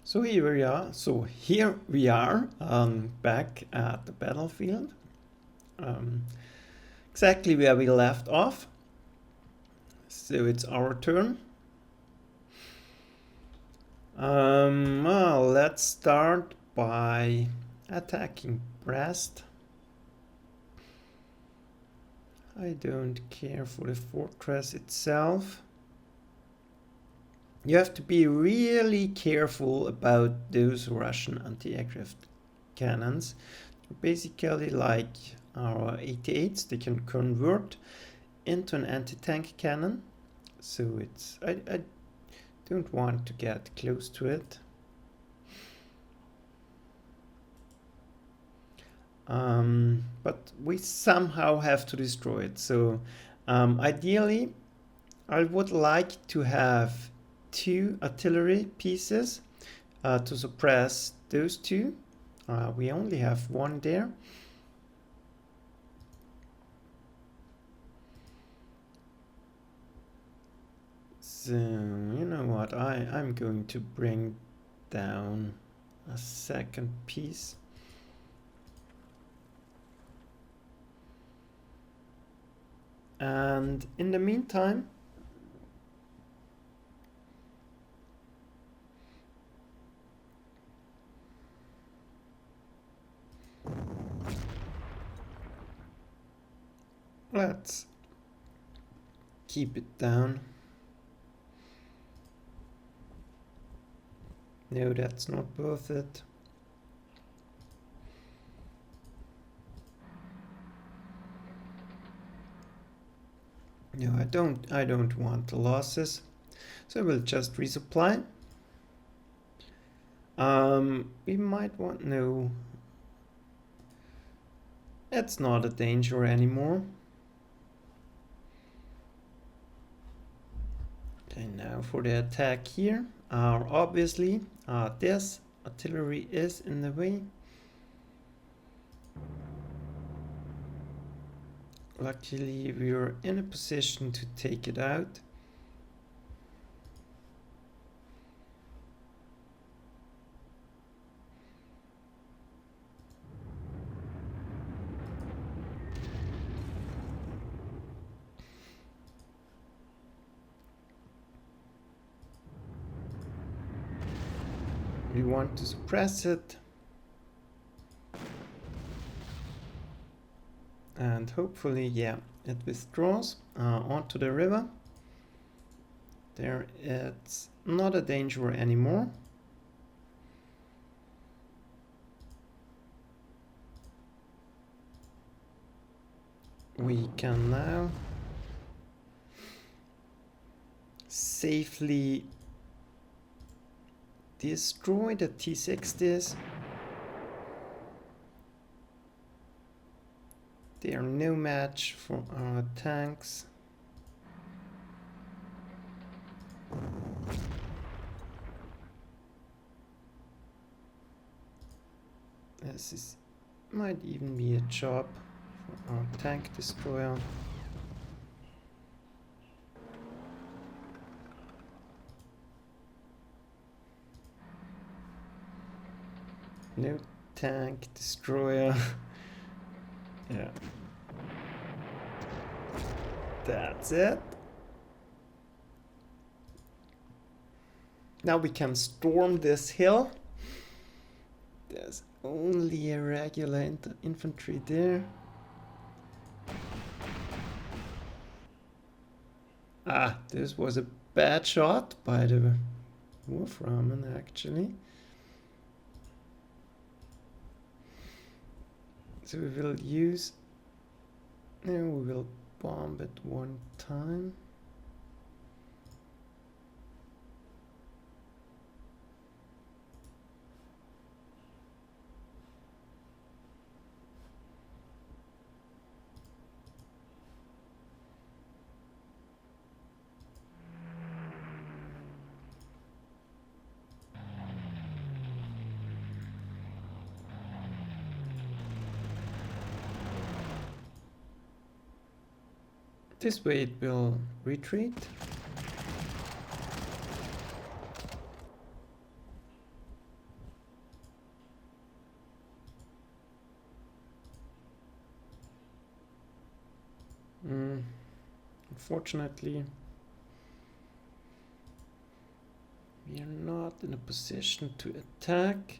So here we are back at the battlefield, exactly where we left off. So it's our turn. Well, let's start by attacking Brest. I don't care for the fortress itself. You have to be really careful about those Russian anti-aircraft cannons. Basically like our 88s, they can convert into an anti-tank cannon. So it's I don't want to get close to it. But we somehow have to destroy it. So ideally, I would like to have 2 artillery pieces to suppress those 2. We only have 1 there. So, you know what, I'm going to bring down a 2nd piece. And in the meantime, let's keep it down. No, that's not worth it. No, I don't want the losses. So we'll just resupply. We might want, no. It's not a danger anymore. Okay, now for the attack here. Obviously, this artillery is in the way. Luckily, we're in a position to take it out. We want to suppress it. And hopefully, yeah, it withdraws onto the river. There, it's not a danger anymore. We can now safely destroy the T-60s. They are no match for our tanks. This might even be a job for our tank destroyer. No tank destroyer. Yeah. That's it. Now we can storm this hill. There's only a regular infantry there. Ah, this was a bad shot by the Rommel actually. So we will use, and we will bomb it 1 time. This way it will retreat. Unfortunately, we are not in a position to attack.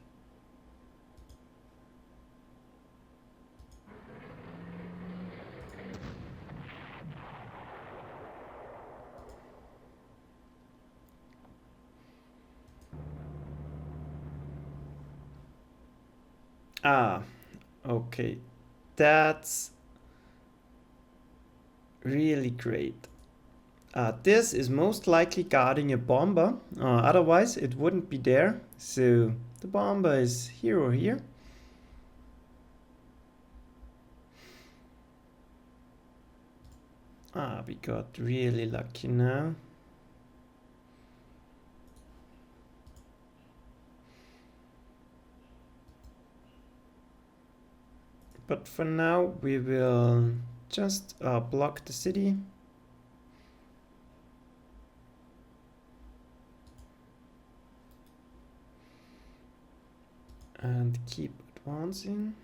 Ah, okay. That's really great. This is most likely guarding a bomber, otherwise it wouldn't be there. So the bomber is here or here. We got really lucky now. But for now we will just block the city. And keep advancing.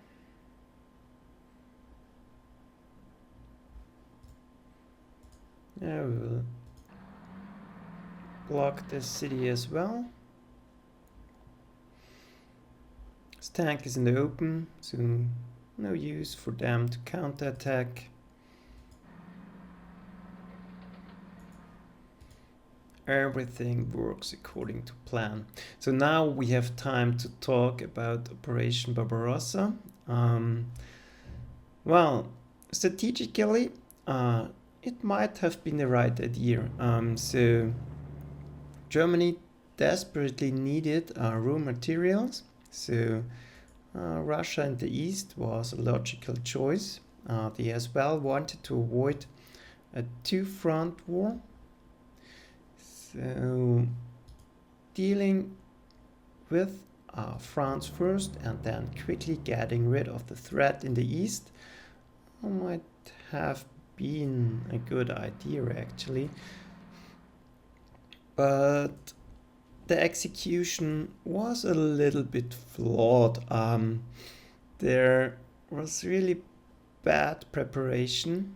Yeah, we will block the city as well. This tank is in the open, so no use for them to counterattack. Everything works according to plan. So now we have time to talk about Operation Barbarossa. Well, strategically, it might have been the right idea. So Germany desperately needed raw materials. So Russia in the east was a logical choice. They as well wanted to avoid a two-front war. So dealing with France first and then quickly getting rid of the threat in the east might have been a good idea actually. But the execution was a little bit flawed. There was really bad preparation.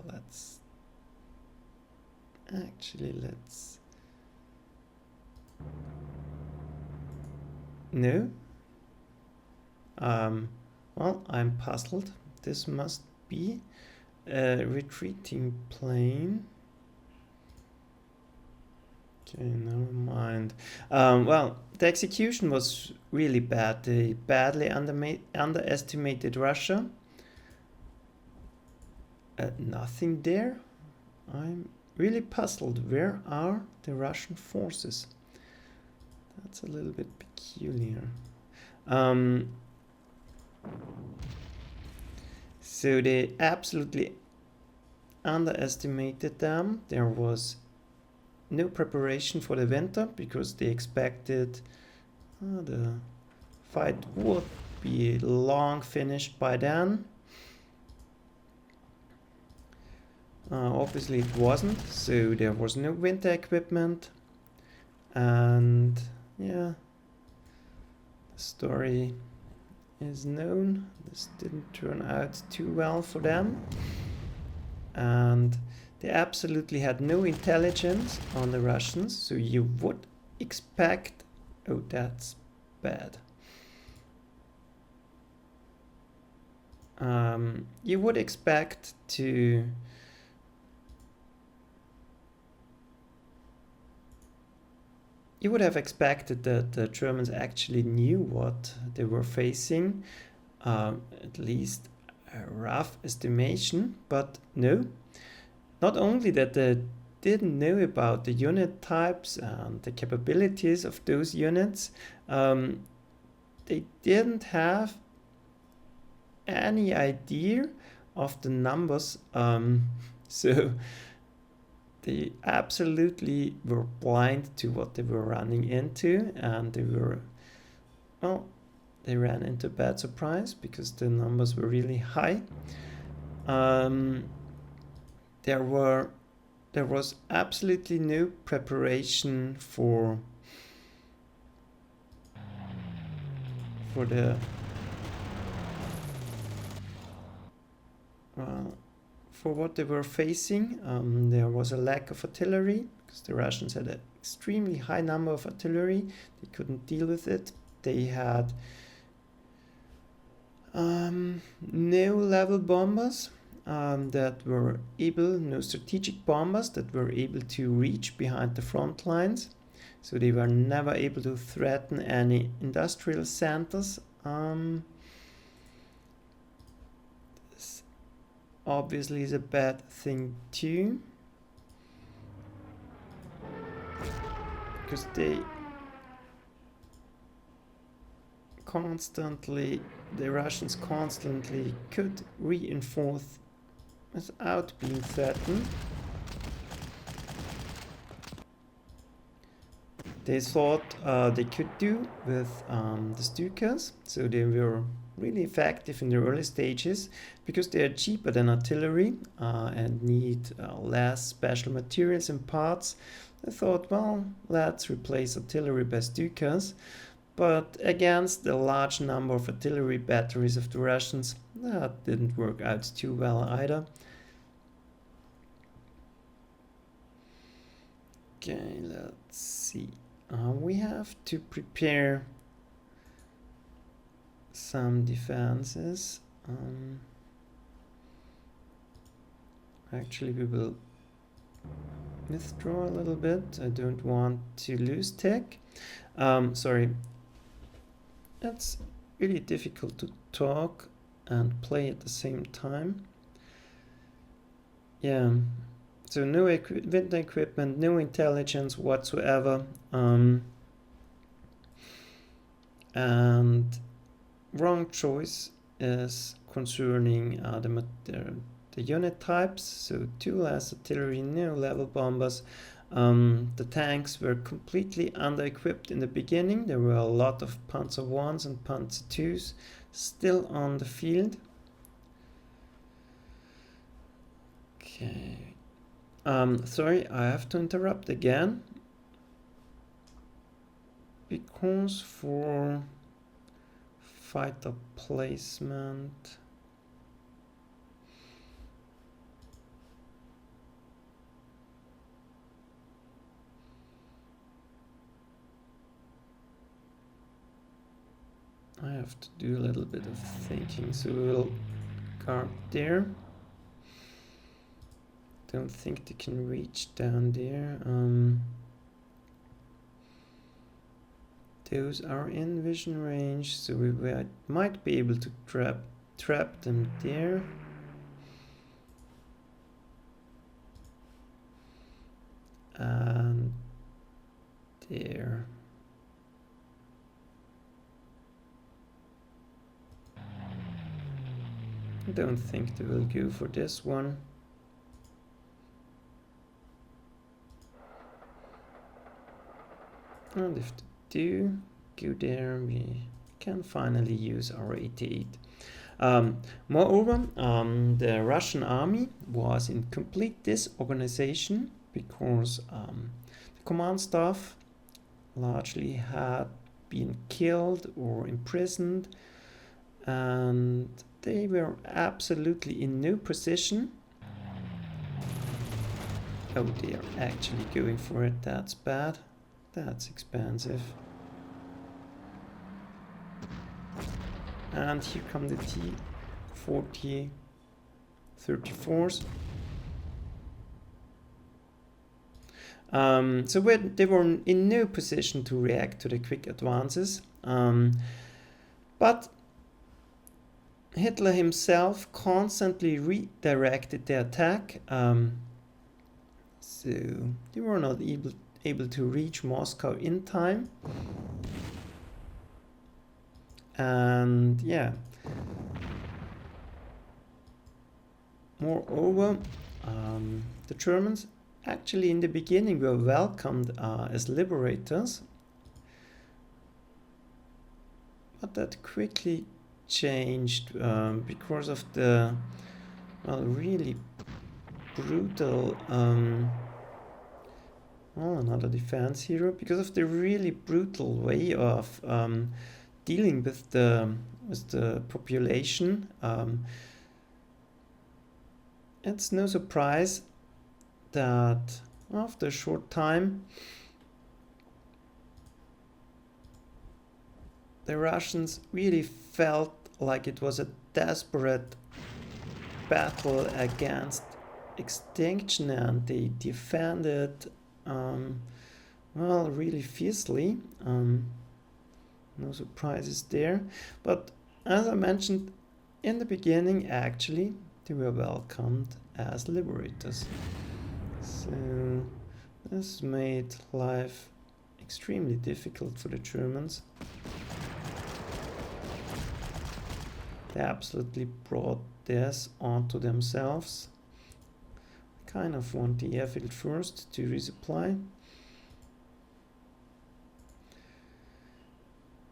Let's no. Well, I'm puzzled. This must be a retreating plane. Okay, never mind. Well, the execution was really bad. They badly underestimated Russia. Nothing there. I'm really puzzled. Where are the Russian forces? That's a little bit peculiar. So they absolutely underestimated them. There was no preparation for the winter because they expected the fight would be long finished by then. Obviously it wasn't, so there was no winter equipment, and yeah, the story is known. This didn't turn out too well for them, and they absolutely had no intelligence on the Russians, so you would expect... Oh, that's bad. You would expect to... You would have expected that the Germans actually knew what they were facing, at least a rough estimation, but no. Not only that they didn't know about the unit types and the capabilities of those units, they didn't have any idea of the numbers, so they absolutely were blind to what they were running into, and they ran into a bad surprise because the numbers were really high. There was absolutely no preparation for for what they were facing. There was a lack of artillery because the Russians had an extremely high number of artillery. They couldn't deal with it. They had no level bombers that were able, no strategic bombers that were able to reach behind the front lines. So they were never able to threaten any industrial centers. This obviously is a bad thing too, because the Russians constantly could reinforce without being threatened. They thought they could do with the Stukas, so they were really effective in the early stages because they are cheaper than artillery and need less special materials and parts. They thought, well, let's replace artillery by Stukas. But against the large number of artillery batteries of the Russians, that didn't work out too well either. Okay, let's see. We have to prepare some defenses. Actually, we will withdraw a little bit. I don't want to lose tech. Sorry. It's really difficult to talk and play at the same time. Yeah. So no winter equipment, no intelligence whatsoever, and wrong choice is concerning the unit types. So 2 less artillery, no level bombers. The tanks were completely under-equipped in the beginning. There were a lot of Panzer 1s and Panzer 2s still on the field. Okay. Sorry, I have to interrupt again, because for fighter placement I have to do a little bit of thinking, so we'll guard there. Don't think they can reach down there. Those are in vision range, so we might be able to trap them there. And there. I don't think they will go for this one. And if they do go there, we can finally use our 88. Moreover, the Russian army was in complete disorganization because the command staff largely had been killed or imprisoned, and they were absolutely in no position. Oh, they are actually going for it. That's bad. That's expensive. And here come the T-40 34s. So they were in no position to react to the quick advances. But Hitler himself constantly redirected the attack. So they were not able to reach Moscow in time. And yeah, moreover, the Germans actually in the beginning were welcomed as liberators, but that quickly changed because of the really brutal another defense hero, because of the really brutal way of dealing with the population. it's no surprise that after a short time the Russians really felt like it was a desperate battle against extinction, and they defended well, really fiercely. No surprises there, but as I mentioned in the beginning, actually they were welcomed as liberators. So this made life extremely difficult for the Germans. They absolutely brought this onto themselves. I kind of want the airfield first to resupply.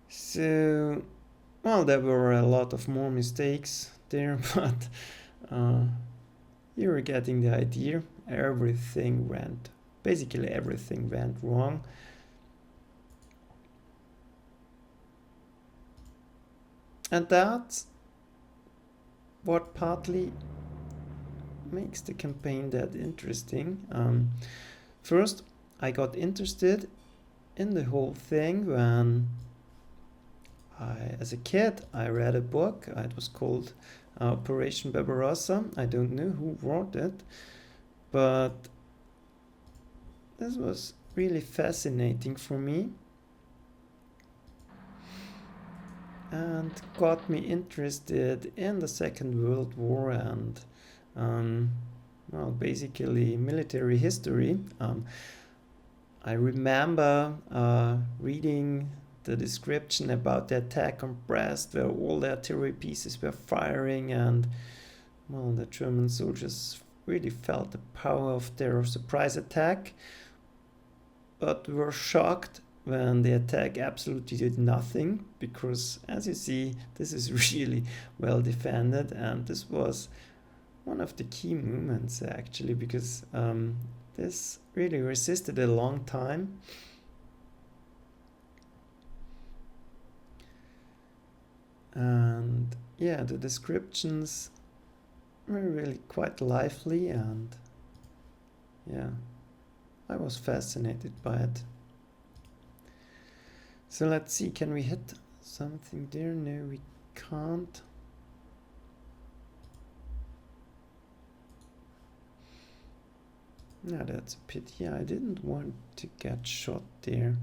So, well, there were a lot of more mistakes there, but you're getting the idea. Basically everything went wrong. And that's what partly makes the campaign that interesting. First, I got interested in the whole thing when as a kid, I read a book. It was called Operation Barbarossa. I don't know who wrote it, but this was really fascinating for me and got me interested in the Second World War and well, basically military history. I remember reading the description about the attack on Brest, where all the artillery pieces were firing, and well, the German soldiers really felt the power of their surprise attack, but were shocked when the attack absolutely did nothing, because as you see, this is really well defended, and this was one of the key moments actually, because this really resisted a long time. And yeah, the descriptions were really quite lively, and yeah, I was fascinated by it. So let's see, can we hit something there? No, we can't. No, that's a pity. I didn't want to get shot there.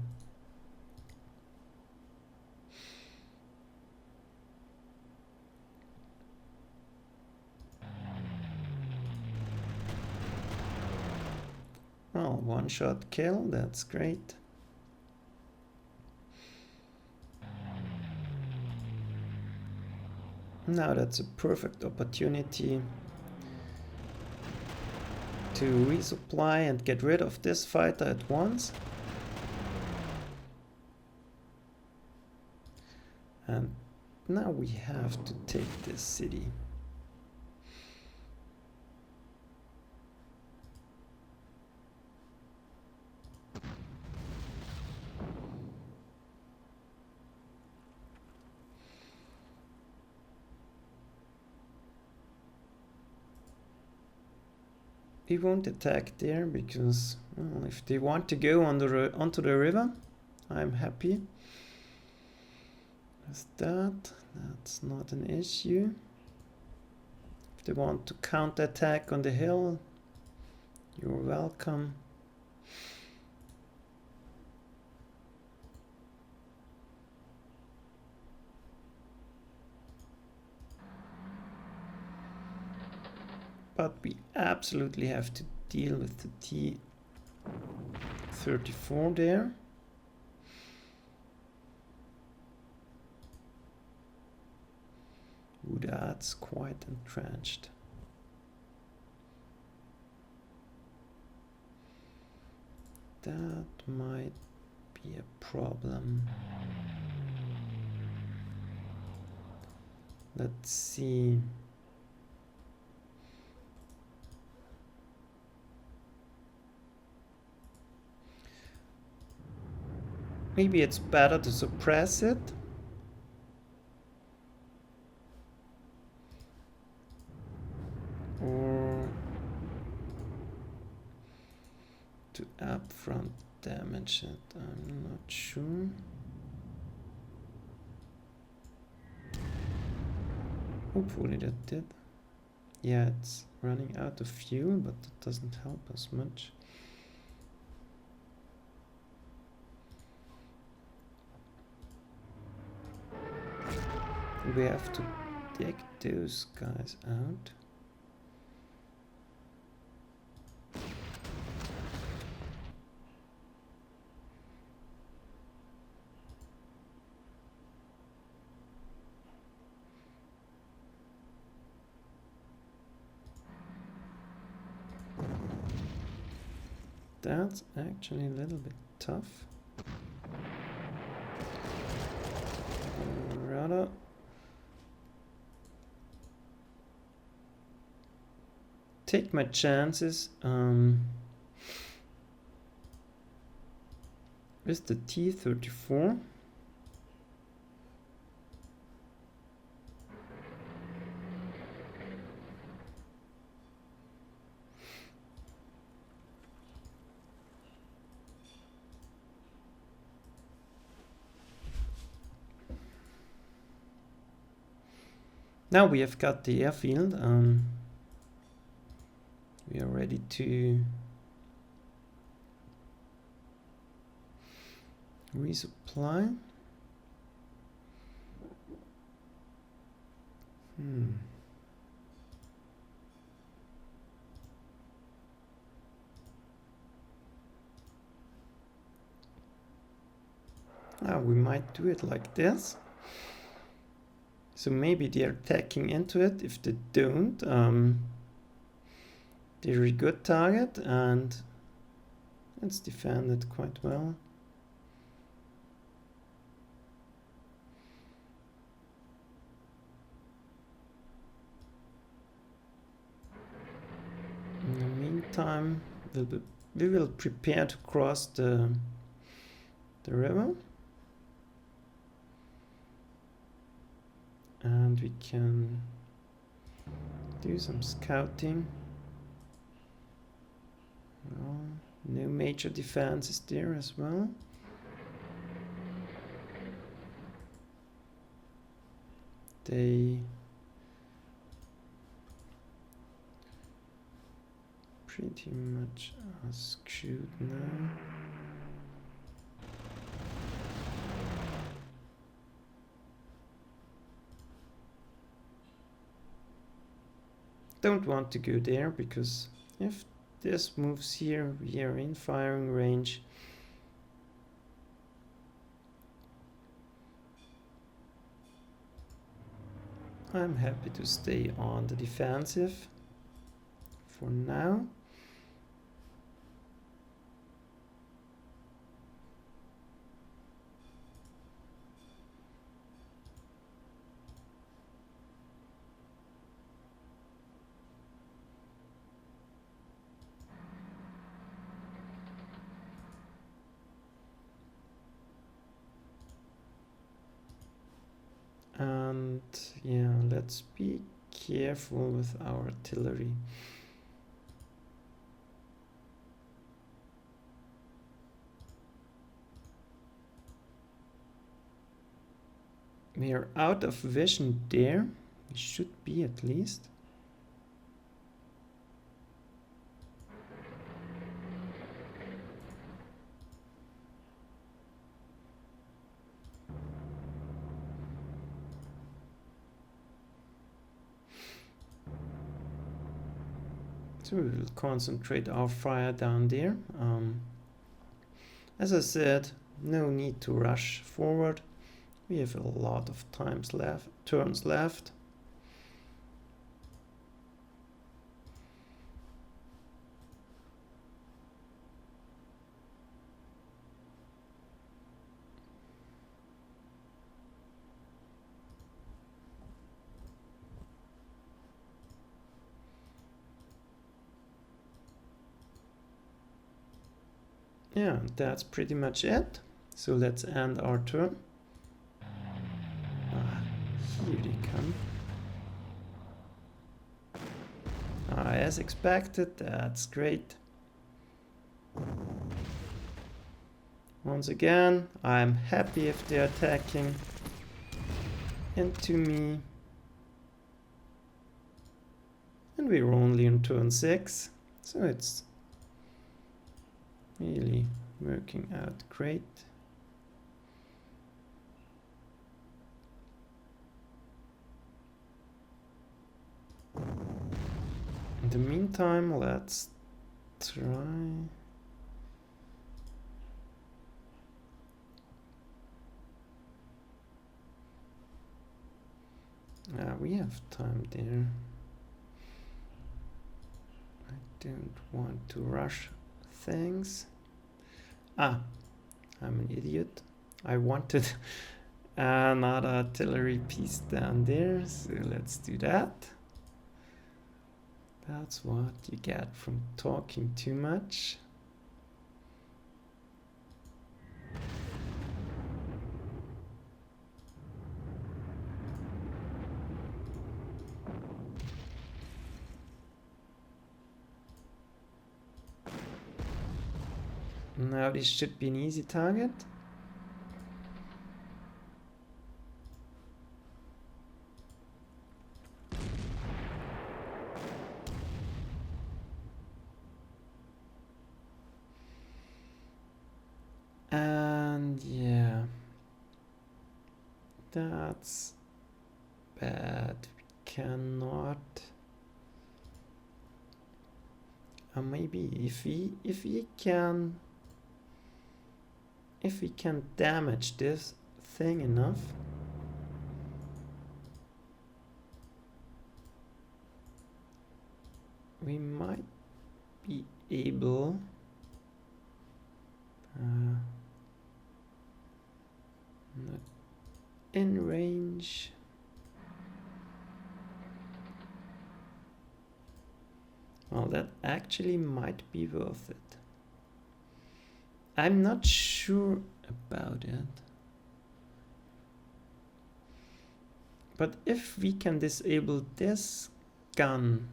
Well, one shot kill, that's great. Now that's a perfect opportunity to resupply and get rid of this fighter at once. And now we have to take this city. We won't attack there because, well, if they want to go onto the river, I'm happy. That's not an issue. If they want to counterattack on the hill, you're welcome. But we absolutely have to deal with the T-34 there. Ooh, that's quite entrenched. That might be a problem. Let's see. Maybe it's better to suppress it. Or front damage it? I'm not sure. Hopefully that did. Yeah, it's running out of fuel, but that doesn't help us much. We have to take those guys out. That's actually a little bit tough. Rather take my chances with the T-34. Now we have got the airfield. We are ready to resupply. Now we might do it like this. So maybe they're attacking into it. If they don't, they're a good target and it's defended quite well. In the meantime, we will prepare to cross the river. And we can do some scouting. Well, no major defenses there as well. They pretty much are screwed now. Don't want to go there because if this moves here, we are in firing range. I'm happy to stay on the defensive for now. And yeah, let's be careful with our artillery. We are out of vision there. We should be at least. So we will concentrate our fire down there. As I said, no need to rush forward. We have a lot of turns left. Yeah, that's pretty much it. So let's end our turn. Here they come. As expected, that's great. Once again, I'm happy if they're attacking into me. And we're only on turn 6, so it's really working out great. In the meantime, let's try. We have time there. I don't want to rush things. I'm an idiot. I wanted another artillery piece down there, so let's do that. That's what you get from talking too much. Now this should be an easy target. And yeah, that's bad. We cannot. Maybe if we can damage this thing enough, we might be able not in range. Well, that actually might be worth it. I'm not sure about it. But if we can disable this gun,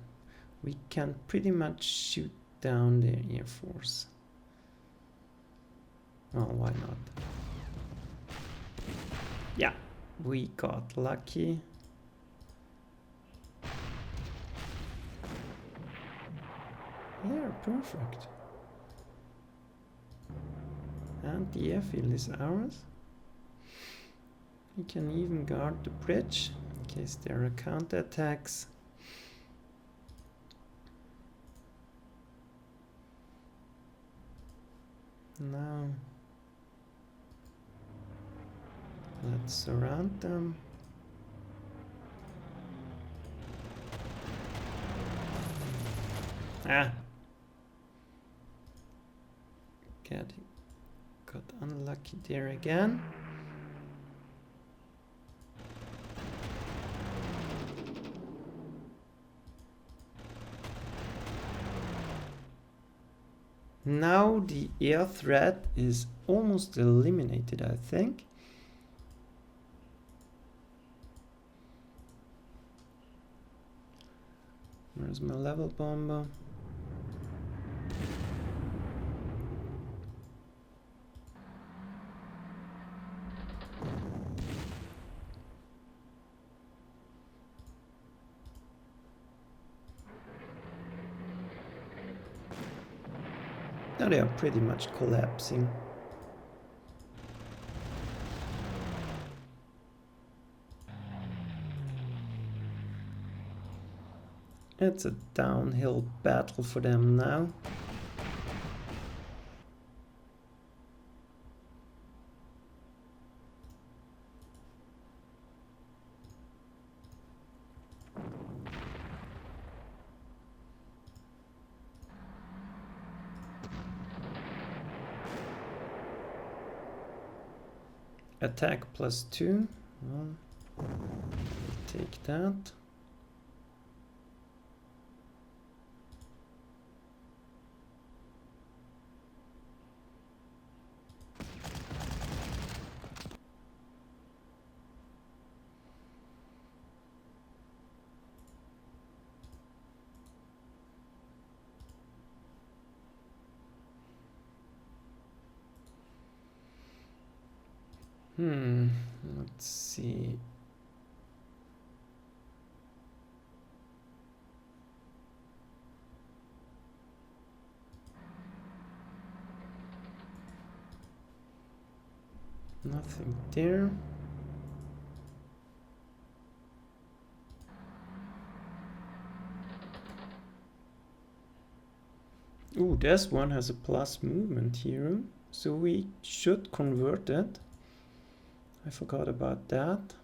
we can pretty much shoot down their Air Force. Oh, why not? Yeah, we got lucky. Yeah, perfect. And the airfield is ours. We can even guard the bridge in case there are counterattacks. Now, let's surround them. Got unlucky there again. Now the air threat is almost eliminated, I think. Where's my level bomber? Now they are pretty much collapsing. It's a downhill battle for them now. Attack +2. Well, take that. Let's see. Nothing there. Ooh, this one has a plus movement here, so we should convert it. I forgot about that.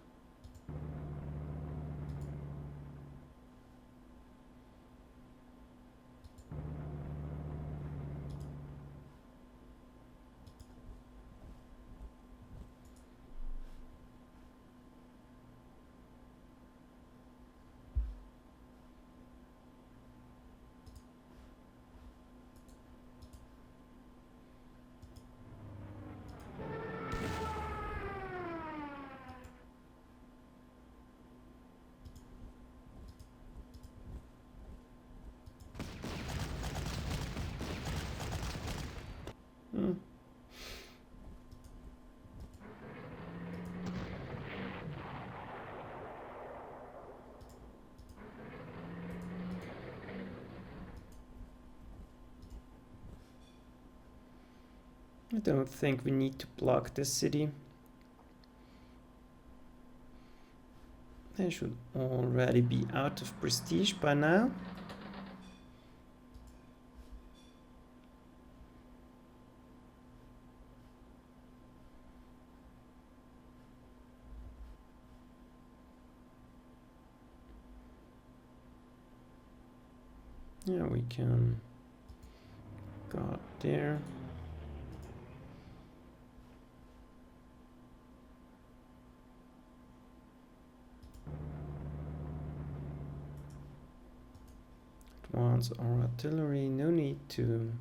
I don't think we need to block this city. They should already be out of prestige by now. Yeah, we can go there. Advance our artillery, no need to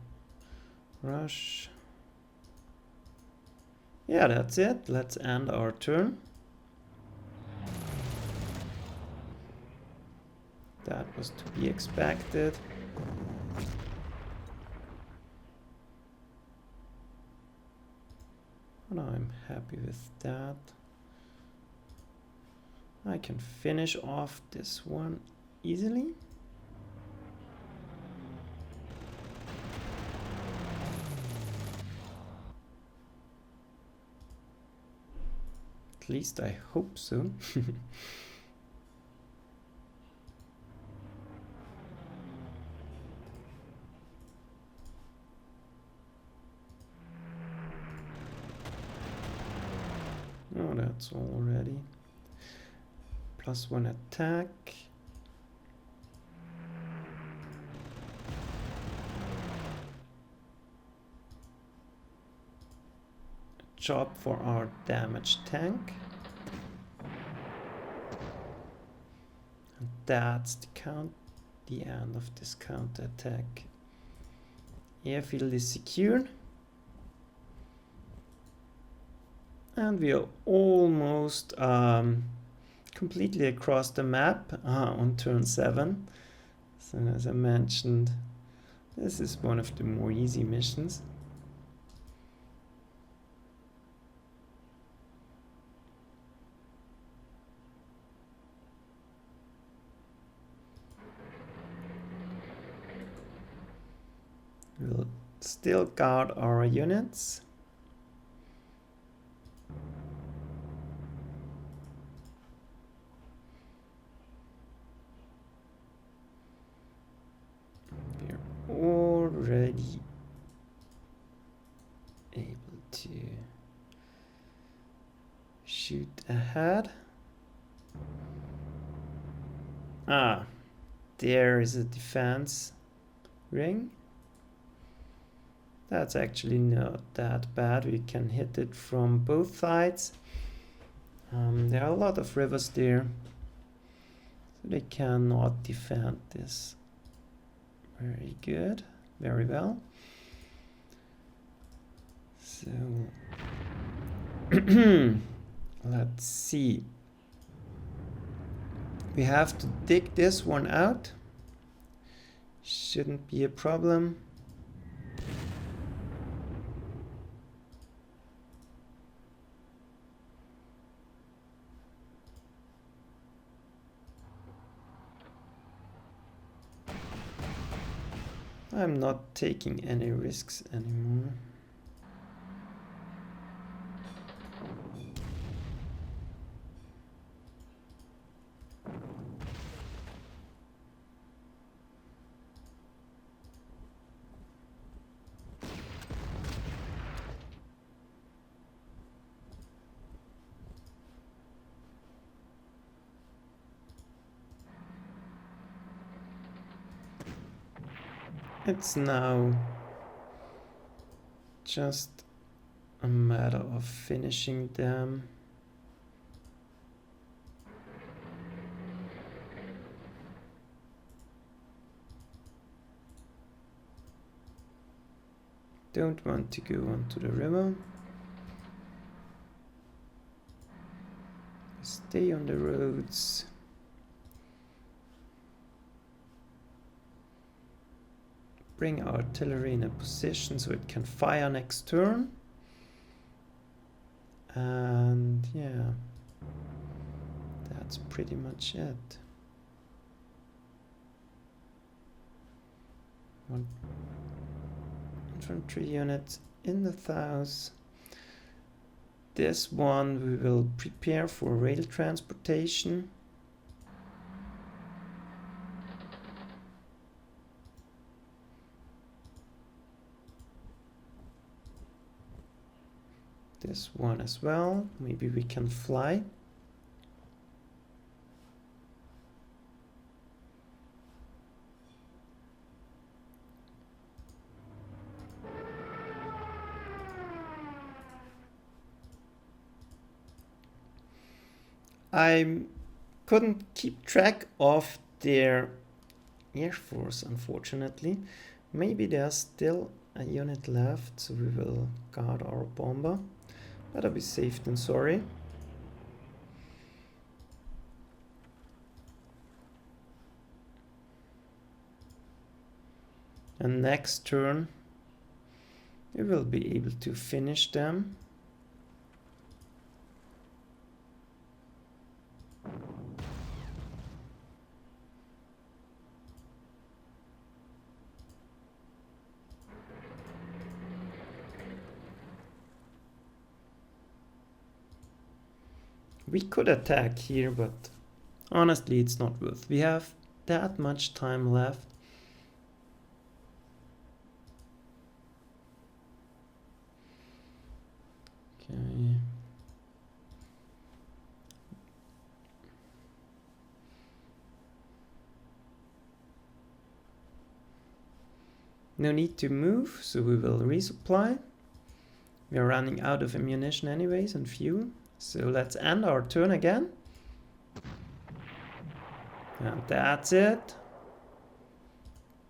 rush. Yeah, that's it. Let's end our turn. That was to be expected. And I'm happy with that. I can finish off this one easily. At least I hope so. Oh, that's already. +1 attack. Job for our damaged tank. And that's the end of this counter attack. Airfield is secured. And we are almost completely across the map on turn 7. So as I mentioned, this is one of the more easy missions. We'll still guard our units. We're already able to shoot ahead. Ah, there is a defense ring. That's actually not that bad. We can hit it from both sides. There are a lot of rivers there, so they cannot defend this. Very good, very well. So let's see. We have to dig this one out. Shouldn't be a problem. I'm not taking any risks anymore. It's now just a matter of finishing them. Don't want to go onto the river. Stay on the roads. Bring our artillery in a position so it can fire next turn. And yeah, that's pretty much it. One infantry unit in the south. This one we will prepare for rail transportation. This one as well. Maybe we can fly. I couldn't keep track of their air force, unfortunately. Maybe there's still a unit left, so we will guard our bomber. Better be safe than sorry. And next turn we will be able to finish them. We could attack here, but honestly it's not worth. We have that much time left. Okay. No need to move, so we will resupply. We are running out of ammunition anyways and fuel. So let's end our turn again. And that's it.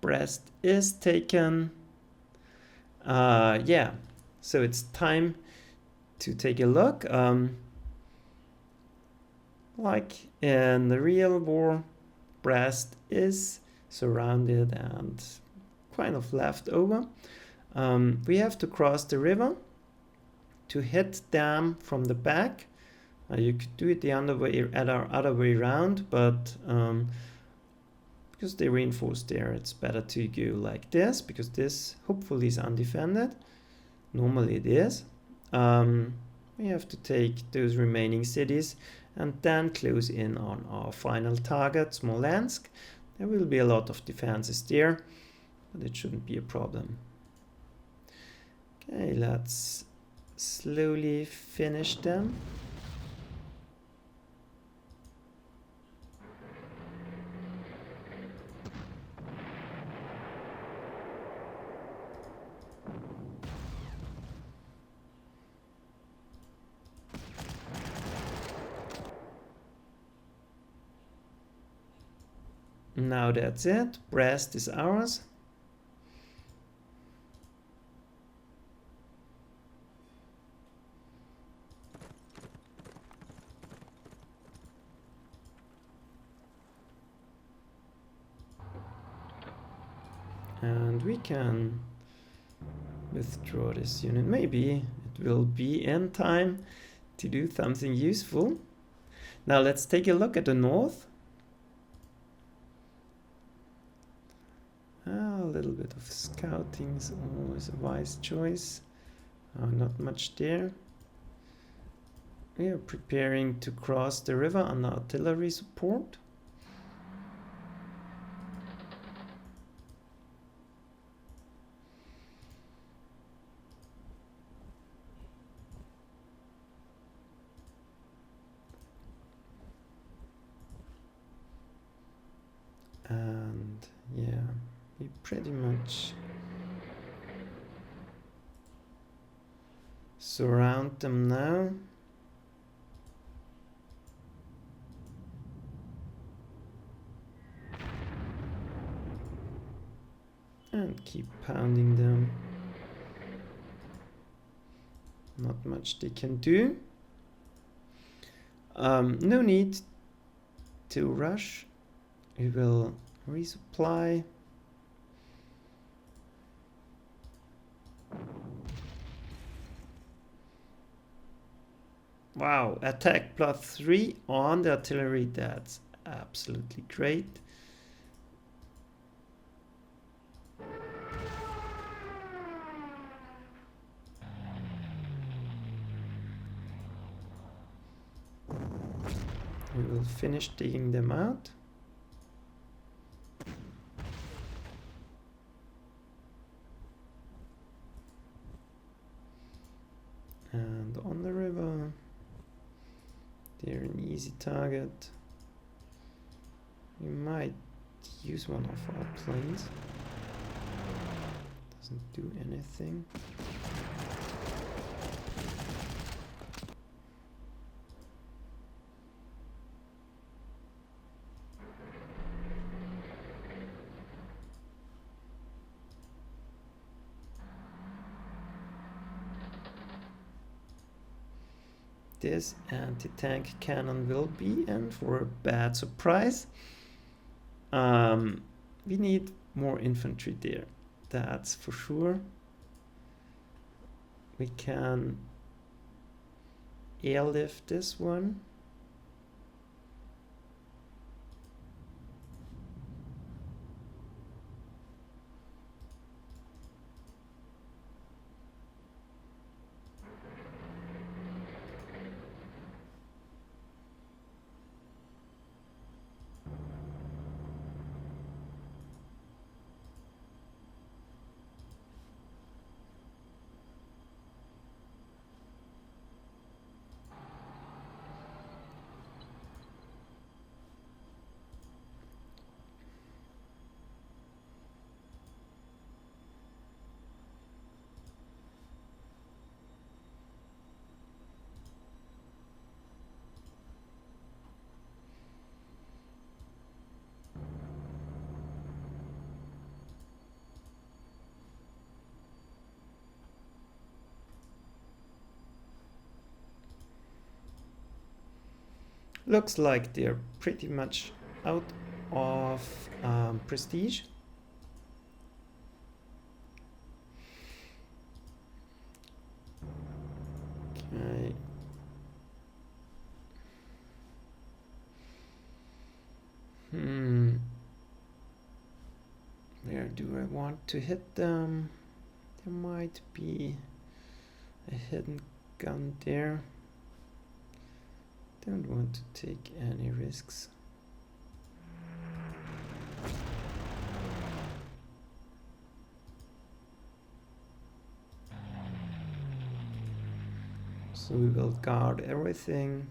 Brest is taken. Yeah, so it's time to take a look. Like in the real war, Brest is surrounded and kind of left over. We have to cross the river to hit them from the back. You could do it the other way around, but because they reinforced there, it's better to go like this, because this hopefully is undefended. Normally it is. We have to take those remaining cities and then close in on our final target, Smolensk. There will be a lot of defenses there, but it shouldn't be a problem. Okay, let's slowly finish them. Now that's it. Brest is ours. And we can withdraw this unit. Maybe it will be in time to do something useful. Now let's take a look at the north. A little bit of scouting is always a wise choice. Not much there. We are preparing to cross the river under artillery support. And yeah, we pretty much surround them now. And keep pounding them. Not much they can do. No need to rush. We will resupply. Wow, attack +3 on the artillery. That's absolutely great. We will finish digging them out. And on the river, they're an easy target. We might use one of our planes. Doesn't do anything. This anti-tank cannon will be in for a bad surprise. We need more infantry there, that's for sure. We can airlift this one. Looks like they're pretty much out of prestige. Okay. Where do I want to hit them? There might be a hidden gun there. Don't want to take any risks. So we will guard everything.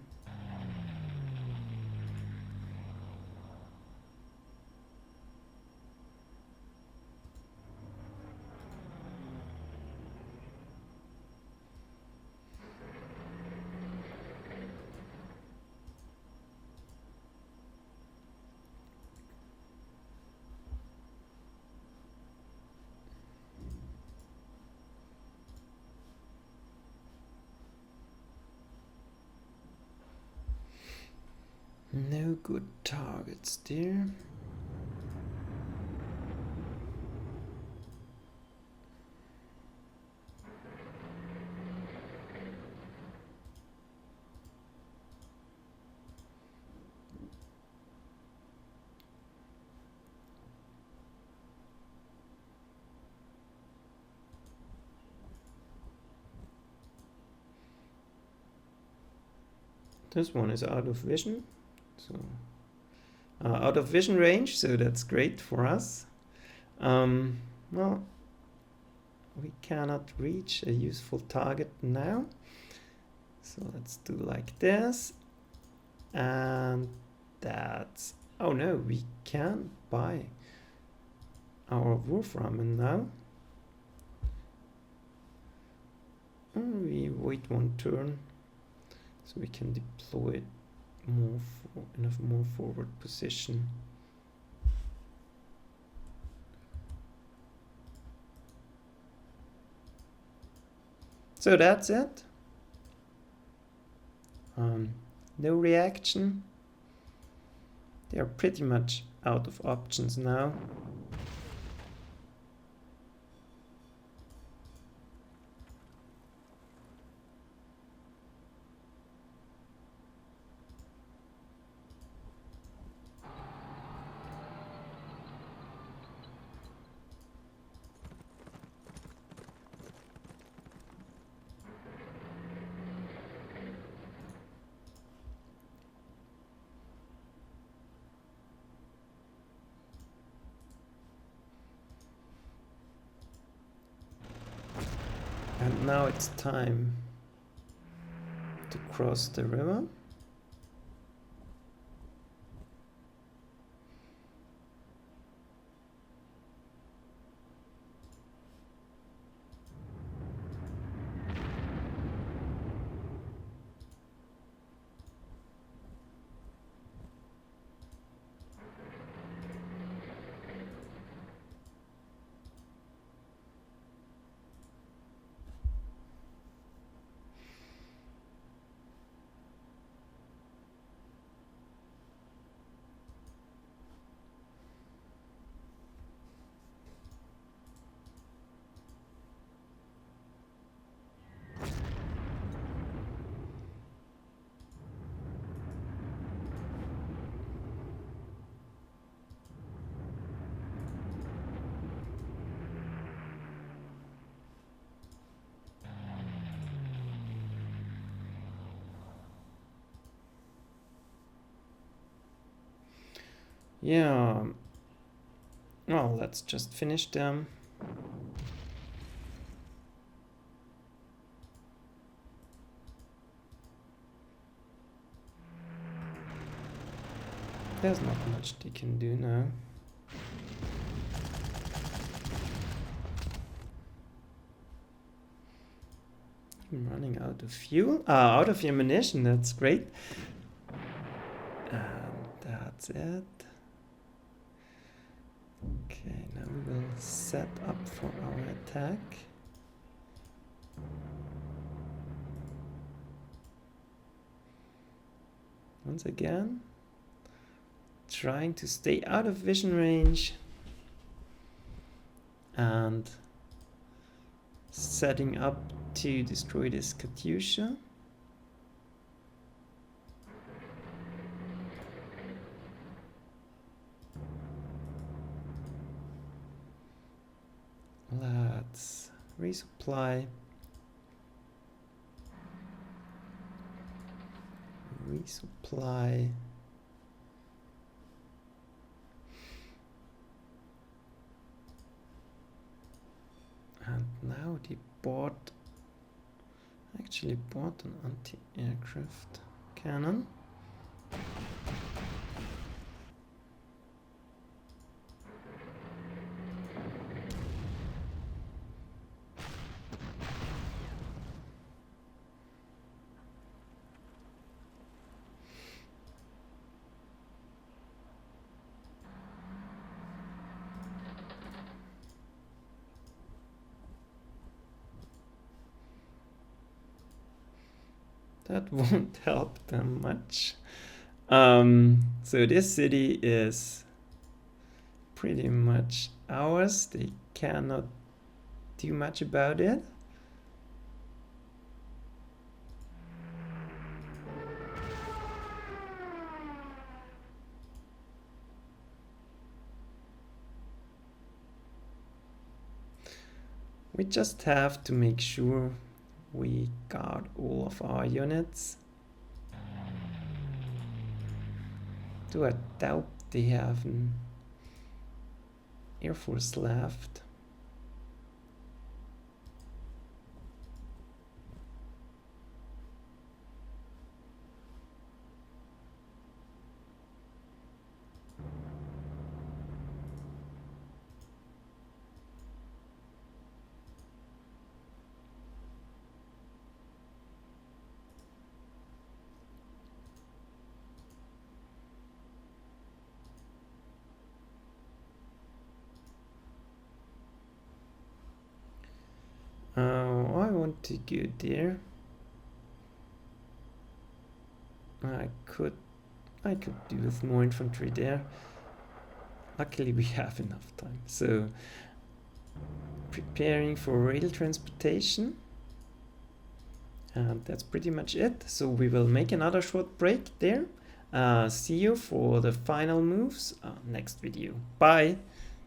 No good targets there. This one is out of vision, so out of vision range, so that's great for us. Well, we cannot reach a useful target now, so let's do like this, and that's, oh no, we can buy our Wolframen now. We wait one turn so we can deploy it more in a more forward position. So that's it. No reaction. They are pretty much out of options now. And now it's time to cross the river. Yeah, well, let's just finish them. There's not much they can do now. I'm running out of fuel, out of ammunition, that's great. And that's it. Okay, now we will set up for our attack. Once again, trying to stay out of vision range and setting up to destroy this Katyusha. Let's resupply. Resupply. And now they actually bought an anti-aircraft cannon. That won't help them much. So this city is pretty much ours. They cannot do much about it. We just have to make sure we guard all of our units. Do I doubt they have an Air Force left? I want to go there. I could do with more infantry there. Luckily we have enough time. So preparing for rail transportation. And that's pretty much it. So we will make another short break there. See you for the final moves next video. Bye!